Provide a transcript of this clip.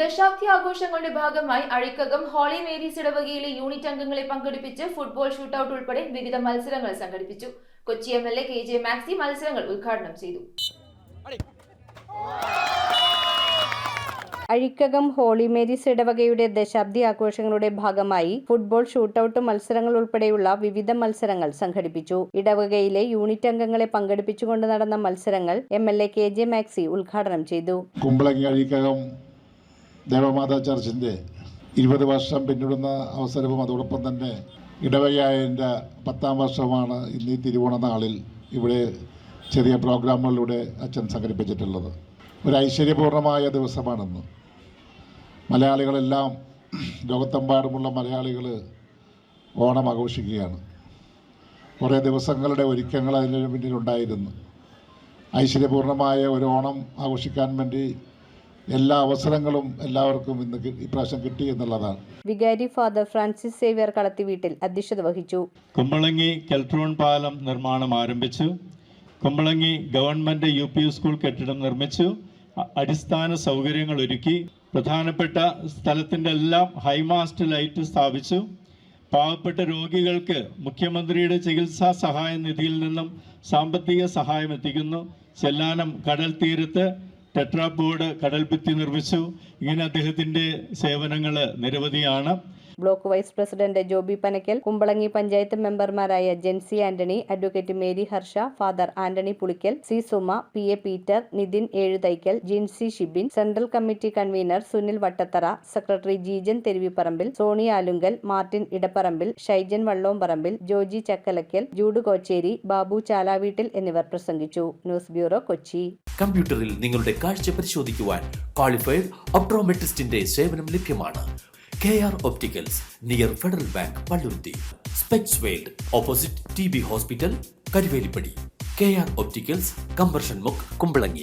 ദശാബ്ദി ആഘോഷങ്ങളുടെ ഭാഗമായി Azhikkakam holy Mary's ഇടവകയിലെ യൂണിറ്റ് അംഗങ്ങളെ പങ്കെടുപ്പിച്ച് ഫുട്ബോൾ ഷൂട്ടൌട്ട് ഉൾപ്പെടെ വിവിധ മത്സരങ്ങൾ സംഘടിപ്പിച്ചു. കൊച്ചി MLA KJ മാക്സി മത്സരങ്ങൾ ഉദ്ഘാടനം ചെയ്തു. അഴിക്കകം ഹോളി മേരീസ് ഇടവകയുടെ ദശാബ്ദി ആഘോഷങ്ങളുടെ ഭാഗമായി ഫുട്ബോൾ ഷൂട്ടൌട്ട് മത്സരങ്ങൾ ഉൾപ്പെടെയുള്ള വിവിധ മത്സരങ്ങൾ സംഘടിപ്പിച്ചു. ഇടവകയിലെ യൂണിറ്റ് അംഗങ്ങളെ പങ്കെടുപ്പിച്ചുകൊണ്ട് നടന്ന മത്സരങ്ങൾ MLA KJ മാക്സി ഉദ്ഘാടനം ചെയ്തു. കുമ്പളങ്ങി അഴിക്കകം ദേവമാതാ ചർച്ചിൻ്റെ 20 വർഷം പിന്നിടുന്ന അവസരവും അതോടൊപ്പം തന്നെ ഇടവകയായതിൻ്റെ 10ാം വർഷമാണ് ഇന്ന് ഈ തിരുവോണ നാളിൽ ഇവിടെ ചെറിയ പ്രോഗ്രാമുകളിലൂടെ അച്ഛൻ സംഘടിപ്പിച്ചിട്ടുള്ളത്. ഒരു ഐശ്വര്യപൂർണമായ ദിവസമാണെന്ന് മലയാളികളെല്ലാം, ലോകത്തെമ്പാടുമുള്ള മലയാളികൾ ഓണം ആഘോഷിക്കുകയാണ്. കുറേ ദിവസങ്ങളുടെ ഒരുക്കങ്ങൾ അതിന് പിന്നിലുണ്ടായിരുന്നു. ഐശ്വര്യപൂർണമായ ഒരു ഓണം ആഘോഷിക്കാൻ വേണ്ടി എല്ലാ അവസരങ്ങളും എല്ലാവർക്കും ഇന്ന് ഇപ്രാവശ്യം കിട്ടി എന്നുള്ളതാണ്. വികാരി ഫാദർ ഫ്രാൻസിസ് സേവ്യർ കളത്തിവീട്ടിൽ അധ്യക്ഷത വഹിച്ചു. കുമ്പളങ്ങി കെൽട്രോൺ പാലം നിർമ്മാണം ആരംഭിച്ചു. കുമ്പളങ്ങി ഗവൺമെന്റ് UP സ്കൂൾ കെട്ടിടം നിർമ്മിച്ചു. അടിസ്ഥാന സൗകര്യങ്ങൾ ഒരുക്കി. പ്രധാനപ്പെട്ട സ്ഥലത്തിൻ്റെ എല്ലാം ഹൈമാസ്റ്റ് ലൈറ്റ് സ്ഥാപിച്ചു. പാവപ്പെട്ട രോഗികൾക്ക് മുഖ്യമന്ത്രിയുടെ ചികിത്സാ സഹായ നിധിയിൽ നിന്നും സാമ്പത്തിക സഹായം എത്തിക്കുന്നു. ചെല്ലാനം കടൽ തീരത്ത് ടെട്രാപോഡ് കടൽഭിത്തി നിർമ്മിച്ചു. ഇങ്ങനെ അദ്ദേഹത്തിൻ്റെ സേവനങ്ങൾ നിരവധിയാണ്. Block vice president Joby Panakkal, Kumbalangi panchayat മെമ്പർമാരായ Jency Antony, advocate Mary Harsha, father Antony Pulickal, C Suma, PA Peter, Nithin Ezhuthaikkal, Jincy Shibin, central committee convener Sunil Vattathara, secretary Jeejan Theruvipparambil, Sony Alunkal, Martin Edapparambil, Shyjan Vallomparambil, Joji Chakkalakkal, Jude Kocheri, Babu Chalaveettil എന്നിവർ പ്രസംഗിച്ചു. News bureau, Kochi. കമ്പ്യൂട്ടറിൽ നിങ്ങളുടെ കാഴ്ച പരിശോധിക്കുവാൻ ക്വാളിഫൈഡ് ഒപ്ട്രോമെട്രിസ്റ്റിന്റെ സേവനം ലഭ്യമാണ്. KR Opticals, near federal bank, Palluruthy. Specs world, opposite TB hospital, Karuvelippady. KR Opticals, combustion മുക്ക്, കുമ്പളങ്ങി.